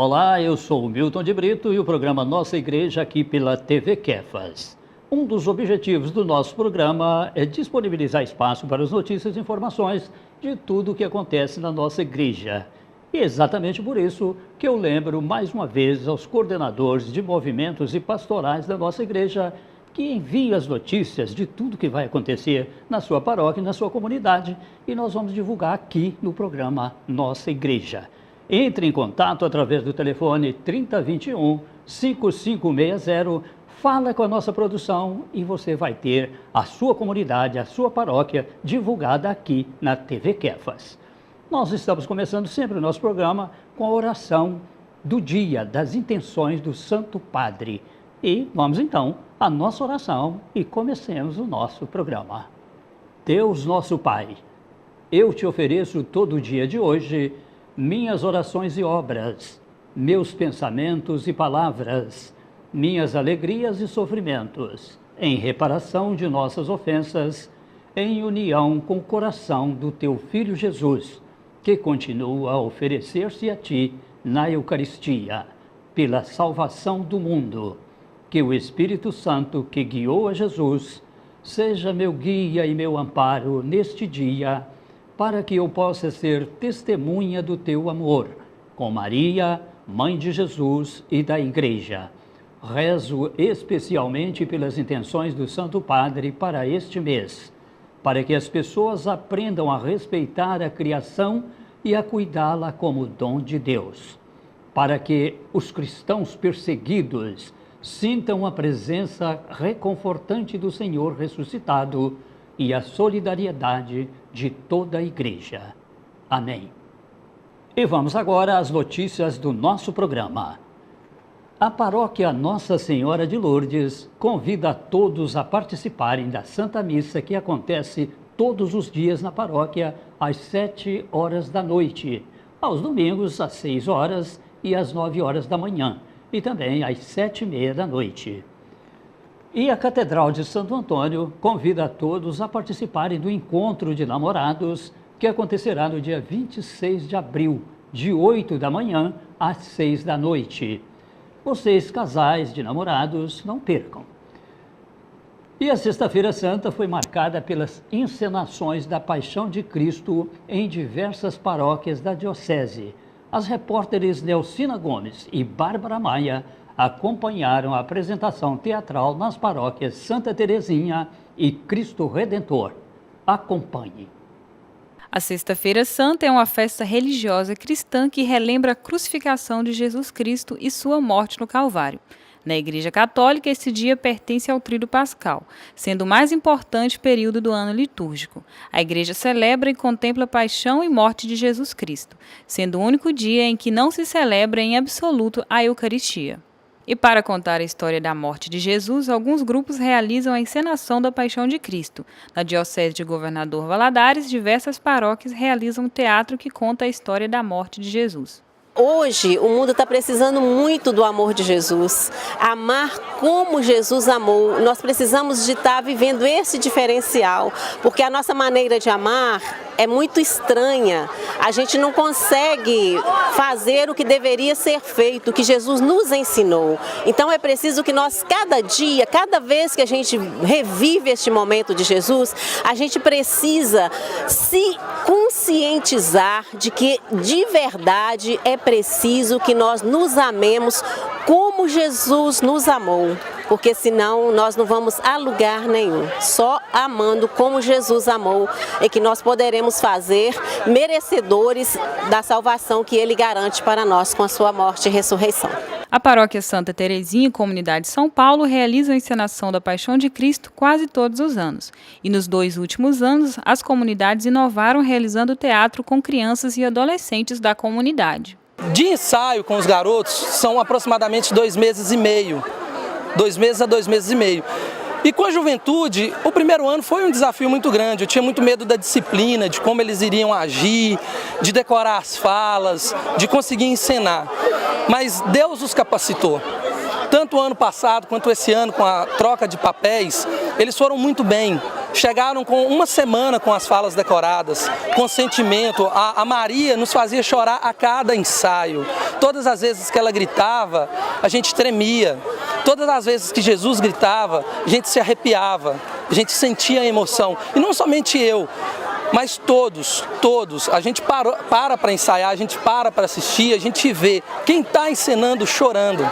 Olá, eu sou o Milton de Brito e o programa Nossa Igreja aqui pela TV Kefas. Um dos objetivos do nosso programa é disponibilizar espaço para as notícias e informações de tudo o que acontece na nossa igreja. E é exatamente por isso que eu lembro mais uma vez aos coordenadores de movimentos e pastorais da nossa igreja que enviem as notícias de tudo que vai acontecer na sua paróquia e na sua comunidade e nós vamos divulgar aqui no programa Nossa Igreja. Entre em contato através do telefone 3021-5560, fala com a nossa produção e você vai ter a sua comunidade, a sua paróquia divulgada aqui na TV Kefas. Nós estamos começando sempre o nosso programa com a oração do dia, das intenções do Santo Padre. E vamos então à nossa oração e comecemos o nosso programa. Deus nosso Pai, eu te ofereço todo o dia de hoje minhas orações e obras, meus pensamentos e palavras, minhas alegrias e sofrimentos, em reparação de nossas ofensas, em união com o coração do teu Filho Jesus, que continua a oferecer-se a ti na Eucaristia, pela salvação do mundo. Que o Espírito Santo que guiou a Jesus seja meu guia e meu amparo neste dia, para que eu possa ser testemunha do teu amor, com Maria, Mãe de Jesus e da Igreja. Rezo especialmente pelas intenções do Santo Padre para este mês, para que as pessoas aprendam a respeitar a criação e a cuidá-la como dom de Deus, para que os cristãos perseguidos sintam a presença reconfortante do Senhor ressuscitado e a solidariedade de toda a Igreja. Amém. E vamos agora às notícias do nosso programa. A paróquia Nossa Senhora de Lourdes convida a todos a participarem da Santa Missa que acontece todos os dias na paróquia às 7 horas da noite, aos domingos às 6 horas e às 9 horas da manhã, e também às 7h30 da noite. E a Catedral de Santo Antônio convida a todos a participarem do Encontro de Namorados, que acontecerá no dia 26 de abril, de 8 da manhã às 6 da noite. Vocês, casais de namorados, não percam. E a Sexta-feira Santa foi marcada pelas encenações da Paixão de Cristo em diversas paróquias da Diocese. As repórteres Nelcina Gomes e Bárbara Maia acompanharam a apresentação teatral nas paróquias Santa Terezinha e Cristo Redentor. Acompanhe. A Sexta-feira Santa é uma festa religiosa cristã que relembra a crucificação de Jesus Cristo e sua morte no Calvário. Na Igreja Católica, esse dia pertence ao Tríduo Pascal, sendo o mais importante período do ano litúrgico. A Igreja celebra e contempla a paixão e morte de Jesus Cristo, sendo o único dia em que não se celebra em absoluto a Eucaristia. E para contar a história da morte de Jesus, alguns grupos realizam a encenação da Paixão de Cristo. Na Diocese de Governador Valadares, diversas paróquias realizam um teatro que conta a história da morte de Jesus. Hoje o mundo está precisando muito do amor de Jesus, amar como Jesus amou. Nós precisamos de estar vivendo esse diferencial, porque a nossa maneira de amar é muito estranha. A gente não consegue fazer o que deveria ser feito, o que Jesus nos ensinou. Então é preciso que nós, cada dia, cada vez que a gente revive este momento de Jesus, a gente precisa se conscientizar de que de verdade é preciso que nós nos amemos como Jesus nos amou, porque senão nós não vamos a lugar nenhum. Só amando como Jesus amou é que nós poderemos fazer merecedores da salvação que Ele garante para nós com a sua morte e ressurreição. A Paróquia Santa Terezinha e Comunidade São Paulo realizam a encenação da Paixão de Cristo quase todos os anos. E nos 2 últimos anos, as comunidades inovaram realizando teatro com crianças e adolescentes da comunidade. De ensaio com os garotos são aproximadamente 2 meses e meio. 2 meses a 2 meses e meio. E com a juventude, o primeiro ano foi um desafio muito grande. Eu tinha muito medo da disciplina, de como eles iriam agir, de decorar as falas, de conseguir encenar. Mas Deus os capacitou. Tanto o ano passado quanto esse ano, com a troca de papéis, eles foram muito bem. chegaram com uma semana com as falas decoradas, com sentimento. A Maria nos fazia chorar a cada ensaio. Todas as vezes que ela gritava, a gente tremia. Todas as vezes que Jesus gritava, a gente se arrepiava, a gente sentia a emoção. E não somente eu, mas todos, a gente para ensaiar, a gente para assistir, a gente vê quem está encenando chorando.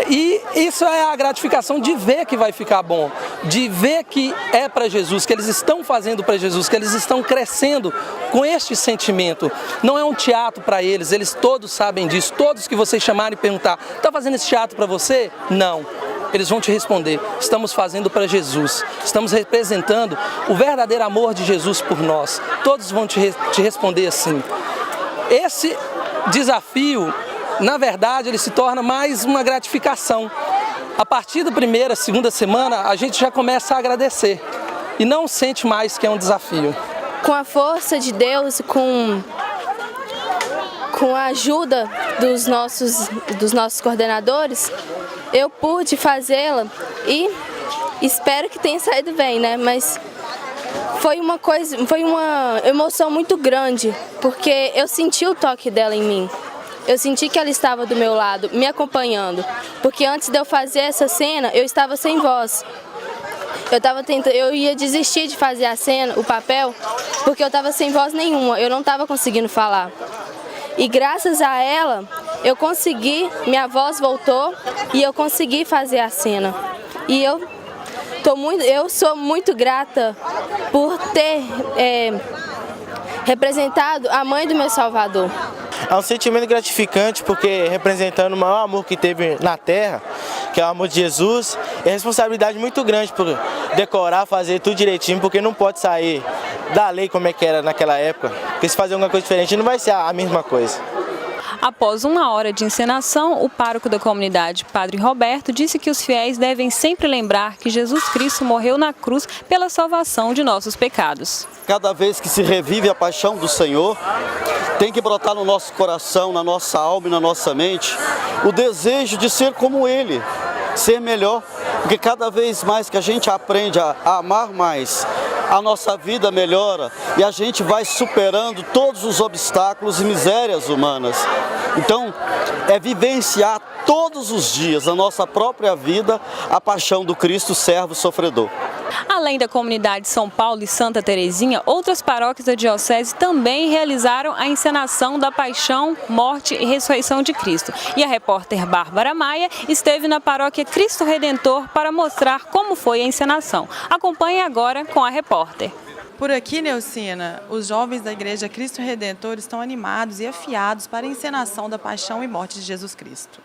E isso é a gratificação de ver que vai ficar bom, de ver que é para Jesus, que eles estão fazendo para Jesus, que eles estão crescendo com este sentimento. Não é um teatro para eles todos sabem disso, todos que vocês chamarem e perguntar, está fazendo esse teatro para você? Não. Eles vão te responder, estamos fazendo para Jesus, estamos representando o verdadeiro amor de Jesus por nós. Todos vão te responder assim. Esse desafio, na verdade, ele se torna mais uma gratificação. A partir da primeira, segunda semana, a gente já começa a agradecer e não sente mais que é um desafio. Com a força de Deus, com a ajuda dos nossos coordenadores, eu pude fazê-la e espero que tenha saído bem, né? Mas foi uma emoção muito grande, porque eu senti o toque dela em mim. Eu senti que ela estava do meu lado, me acompanhando, porque antes de eu fazer essa cena, eu estava sem voz. Eu ia desistir de fazer a cena, o papel, porque eu estava sem voz nenhuma, eu não estava conseguindo falar. E graças a ela, eu consegui, minha voz voltou e eu consegui fazer a cena. E eu sou muito grata por ter representado a mãe do meu Salvador. É um sentimento gratificante porque representando o maior amor que teve na Terra, que é o amor de Jesus, é responsabilidade muito grande por decorar, fazer tudo direitinho, porque não pode sair da lei como é que era naquela época, porque se fazer alguma coisa diferente não vai ser a mesma coisa. Após 1 hora de encenação, o pároco da comunidade, Padre Roberto, disse que os fiéis devem sempre lembrar que Jesus Cristo morreu na cruz pela salvação de nossos pecados. Cada vez que se revive a paixão do Senhor, tem que brotar no nosso coração, na nossa alma e na nossa mente, o desejo de ser como Ele, ser melhor, porque cada vez mais que a gente aprende a amar mais, a nossa vida melhora e a gente vai superando todos os obstáculos e misérias humanas. Então, é vivenciar todos os dias na nossa própria vida a paixão do Cristo servo sofredor. Além da comunidade São Paulo e Santa Terezinha, outras paróquias da Diocese também realizaram a encenação da Paixão, Morte e Ressurreição de Cristo. E a repórter Bárbara Maia esteve na paróquia Cristo Redentor para mostrar como foi a encenação. Acompanhe agora com a repórter. Por aqui, Neucina, os jovens da Igreja Cristo Redentor estão animados e afiados para a encenação da Paixão e Morte de Jesus Cristo.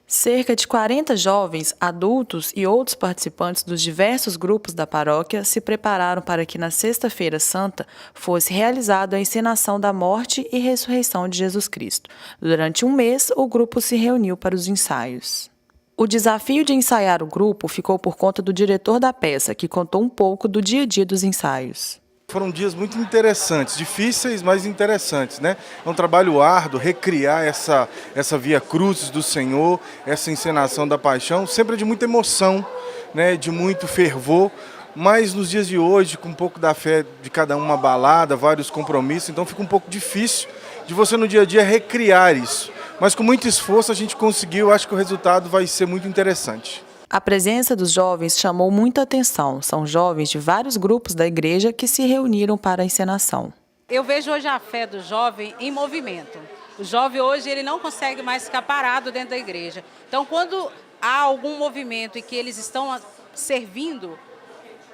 Cerca de 40 jovens, adultos e outros participantes dos diversos grupos da paróquia se prepararam para que na Sexta-feira Santa fosse realizada a encenação da morte e ressurreição de Jesus Cristo. Durante 1 mês, o grupo se reuniu para os ensaios. O desafio de ensaiar o grupo ficou por conta do diretor da peça, que contou um pouco do dia a dia dos ensaios. Foram dias muito interessantes, difíceis, mas interessantes, né? É um trabalho árduo, recriar essa Via Crucis do Senhor, essa encenação da paixão, sempre de muita emoção, né? De muito fervor, mas nos dias de hoje, com um pouco da fé de cada uma abalada, vários compromissos, então fica um pouco difícil de você no dia a dia recriar isso. Mas com muito esforço a gente conseguiu, acho que o resultado vai ser muito interessante. A presença dos jovens chamou muita atenção. São jovens de vários grupos da igreja que se reuniram para a encenação. Eu vejo hoje a fé do jovem em movimento. O jovem hoje ele não consegue mais ficar parado dentro da igreja. Então, quando há algum movimento e que eles estão servindo,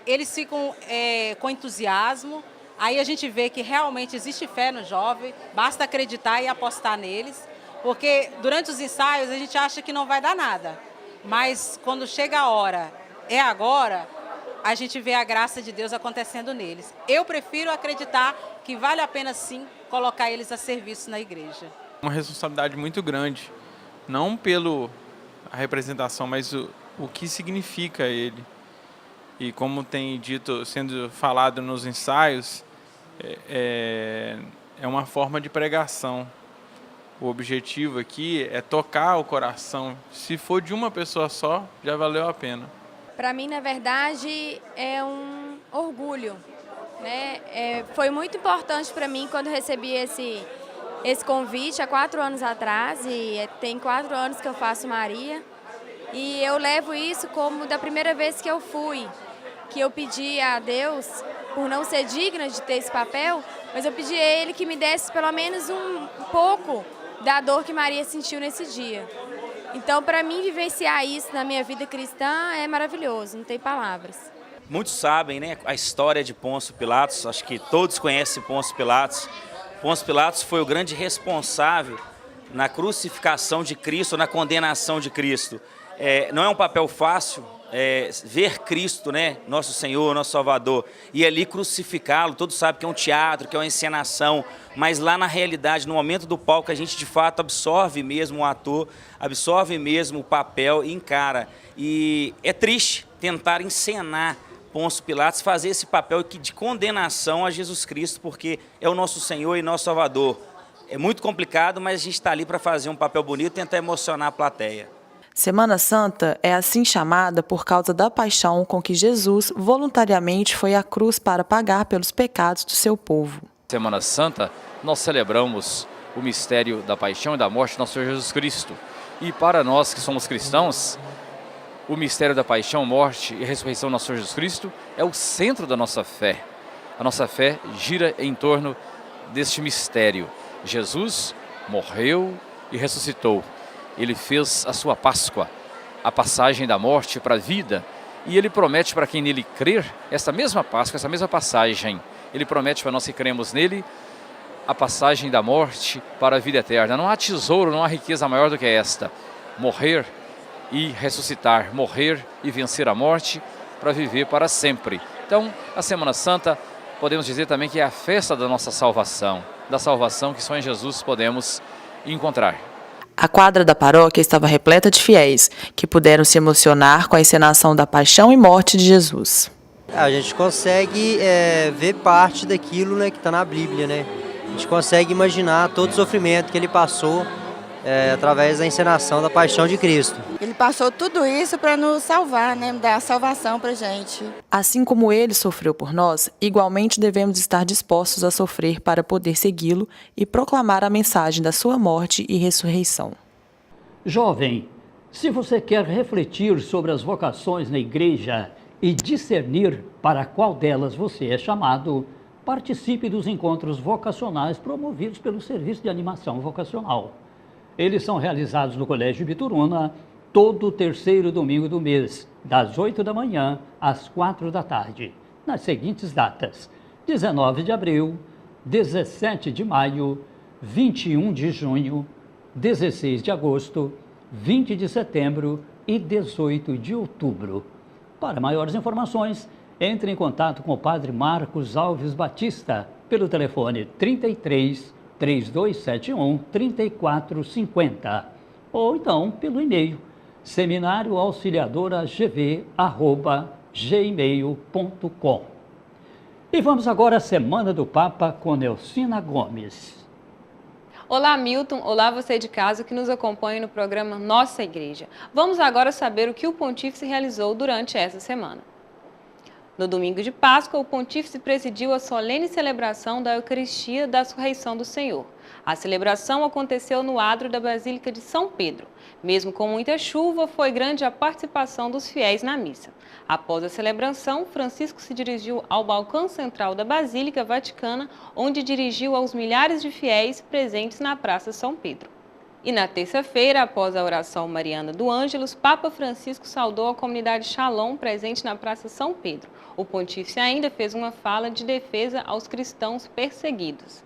eles ficam com entusiasmo. Aí a gente vê que realmente existe fé no jovem, basta acreditar e apostar neles. Porque durante os ensaios a gente acha que não vai dar nada. Mas quando chega a hora, é agora, a gente vê a graça de Deus acontecendo neles. Eu prefiro acreditar que vale a pena sim colocar eles a serviço na igreja. Uma responsabilidade muito grande, não pela representação, mas o que significa ele. E como tem dito, sendo falado nos ensaios, é uma forma de pregação. O objetivo aqui é tocar o coração. Se for de uma pessoa só, já valeu a pena. Para mim, na verdade, é um orgulho, né? Foi muito importante para mim quando recebi esse convite há 4 anos atrás, e tem 4 anos que eu faço Maria. E eu levo isso como da primeira vez que eu fui, que eu pedi a Deus, por não ser digna de ter esse papel, mas eu pedi a Ele que me desse pelo menos um pouco da dor que Maria sentiu nesse dia. Então, para mim, vivenciar isso na minha vida cristã é maravilhoso, não tem palavras. Muitos sabem, né, a história de Pôncio Pilatos, acho que todos conhecem Pôncio Pilatos. Pôncio Pilatos foi o grande responsável na crucificação de Cristo, na condenação de Cristo. Não é um papel fácil ver Cristo, né, nosso Senhor, nosso Salvador, e ali crucificá-lo. Todos sabem que é um teatro, que é uma encenação, mas lá na realidade, no momento do palco, a gente de fato absorve mesmo o ator, absorve mesmo o papel e encara. E é triste tentar encenar Pôncio Pilatos, fazer esse papel de condenação a Jesus Cristo, porque é o nosso Senhor e nosso Salvador. É muito complicado, mas a gente está ali para fazer um papel bonito e tentar emocionar a plateia. Semana Santa é assim chamada por causa da paixão com que Jesus voluntariamente foi à cruz para pagar pelos pecados do seu povo. Semana Santa, nós celebramos o mistério da paixão e da morte de nosso Senhor Jesus Cristo. E para nós que somos cristãos, o mistério da paixão, morte e ressurreição do nosso Senhor Jesus Cristo é o centro da nossa fé. A nossa fé gira em torno deste mistério. Jesus morreu e ressuscitou. Ele fez a sua Páscoa, a passagem da morte para a vida, e Ele promete para quem nele crer, essa mesma Páscoa, essa mesma passagem. Ele promete para nós que cremos nele, a passagem da morte para a vida eterna. Não há tesouro, não há riqueza maior do que esta. Morrer e ressuscitar, morrer e vencer a morte para viver para sempre. Então, a Semana Santa, podemos dizer também que é a festa da nossa salvação, da salvação que só em Jesus podemos encontrar. A quadra da paróquia estava repleta de fiéis, que puderam se emocionar com a encenação da paixão e morte de Jesus. A gente consegue ver parte daquilo, né, que está na Bíblia, né? A gente consegue imaginar todo o sofrimento que ele passou através da encenação da paixão de Cristo. Ele passou tudo isso para nos salvar, né, dar salvação para a gente. Assim como ele sofreu por nós, igualmente devemos estar dispostos a sofrer para poder segui-lo e proclamar a mensagem da sua morte e ressurreição. Jovem, se você quer refletir sobre as vocações na igreja e discernir para qual delas você é chamado, participe dos encontros vocacionais promovidos pelo Serviço de Animação Vocacional. Eles são realizados no Colégio Bituruna todo terceiro domingo do mês, das 8 da manhã às 4 da tarde, nas seguintes datas: 19 de abril, 17 de maio, 21 de junho, 16 de agosto, 20 de setembro e 18 de outubro. Para maiores informações, entre em contato com o Padre Marcos Alves Batista pelo telefone 33 3271 3450 ou então pelo e-mail seminarioauxiliadoragv@gmail.com. E vamos agora à Semana do Papa com Nelcina Gomes. Olá, Milton. Olá, você de casa que nos acompanha no programa Nossa Igreja. Vamos agora saber o que o Pontífice realizou durante essa semana. No domingo de Páscoa, o Pontífice presidiu a solene celebração da Eucaristia da Ressurreição do Senhor. A celebração aconteceu no adro da Basílica de São Pedro. Mesmo com muita chuva, foi grande a participação dos fiéis na missa. Após a celebração, Francisco se dirigiu ao balcão central da Basílica Vaticana, onde dirigiu aos milhares de fiéis presentes na Praça São Pedro. E na terça-feira, após a oração mariana do Ângelus, Papa Francisco saudou a comunidade Shalom presente na Praça São Pedro. O pontífice ainda fez uma fala de defesa aos cristãos perseguidos.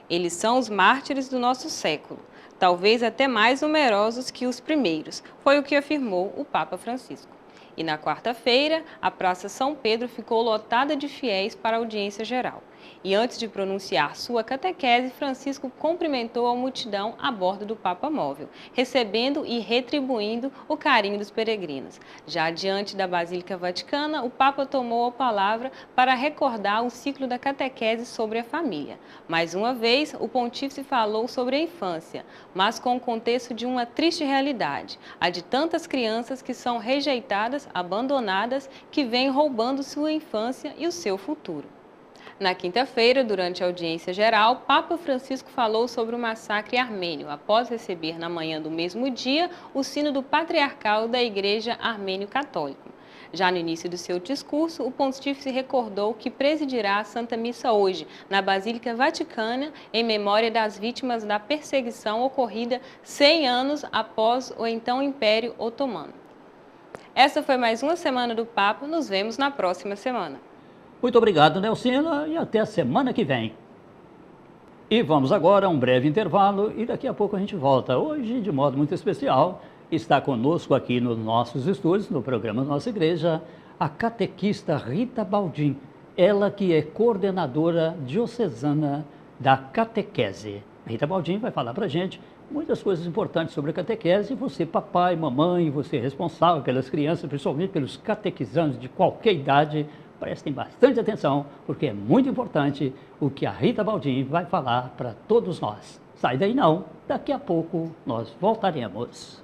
Eles são os mártires do nosso século, talvez até mais numerosos que os primeiros, foi o que afirmou o Papa Francisco. E na quarta-feira, a Praça São Pedro ficou lotada de fiéis para a audiência geral. E antes de pronunciar sua catequese, Francisco cumprimentou a multidão a bordo do Papa Móvel, recebendo e retribuindo o carinho dos peregrinos. Já diante da Basílica Vaticana, o Papa tomou a palavra para recordar o ciclo da catequese sobre a família. Mais uma vez, o pontífice falou sobre a infância, mas com o contexto de uma triste realidade, a de tantas crianças que são rejeitadas, abandonadas, que vêm roubando sua infância e o seu futuro. Na quinta-feira, durante a audiência geral, Papa Francisco falou sobre o massacre armênio, após receber na manhã do mesmo dia o sínodo patriarcal da Igreja Armênio-Católica. Já no início do seu discurso, o pontífice recordou que presidirá a Santa Missa hoje, na Basílica Vaticana, em memória das vítimas da perseguição ocorrida 100 anos após o então Império Otomano. Essa foi mais uma Semana do Papa, nos vemos na próxima semana. Muito obrigado, Nelcina, e até a semana que vem. E vamos agora a um breve intervalo e daqui a pouco a gente volta. Hoje, de modo muito especial, está conosco aqui nos nossos estúdios, no programa Nossa Igreja, a catequista Rita Baldim, ela que é coordenadora diocesana da catequese. Rita Baldim vai falar para a gente muitas coisas importantes sobre a catequese. Você, papai, mamãe, você é responsável pelas crianças, principalmente pelos catequizandos de qualquer idade, prestem bastante atenção, porque é muito importante o que a Rita Baldim vai falar para todos nós. Sai daí não, daqui a pouco nós voltaremos.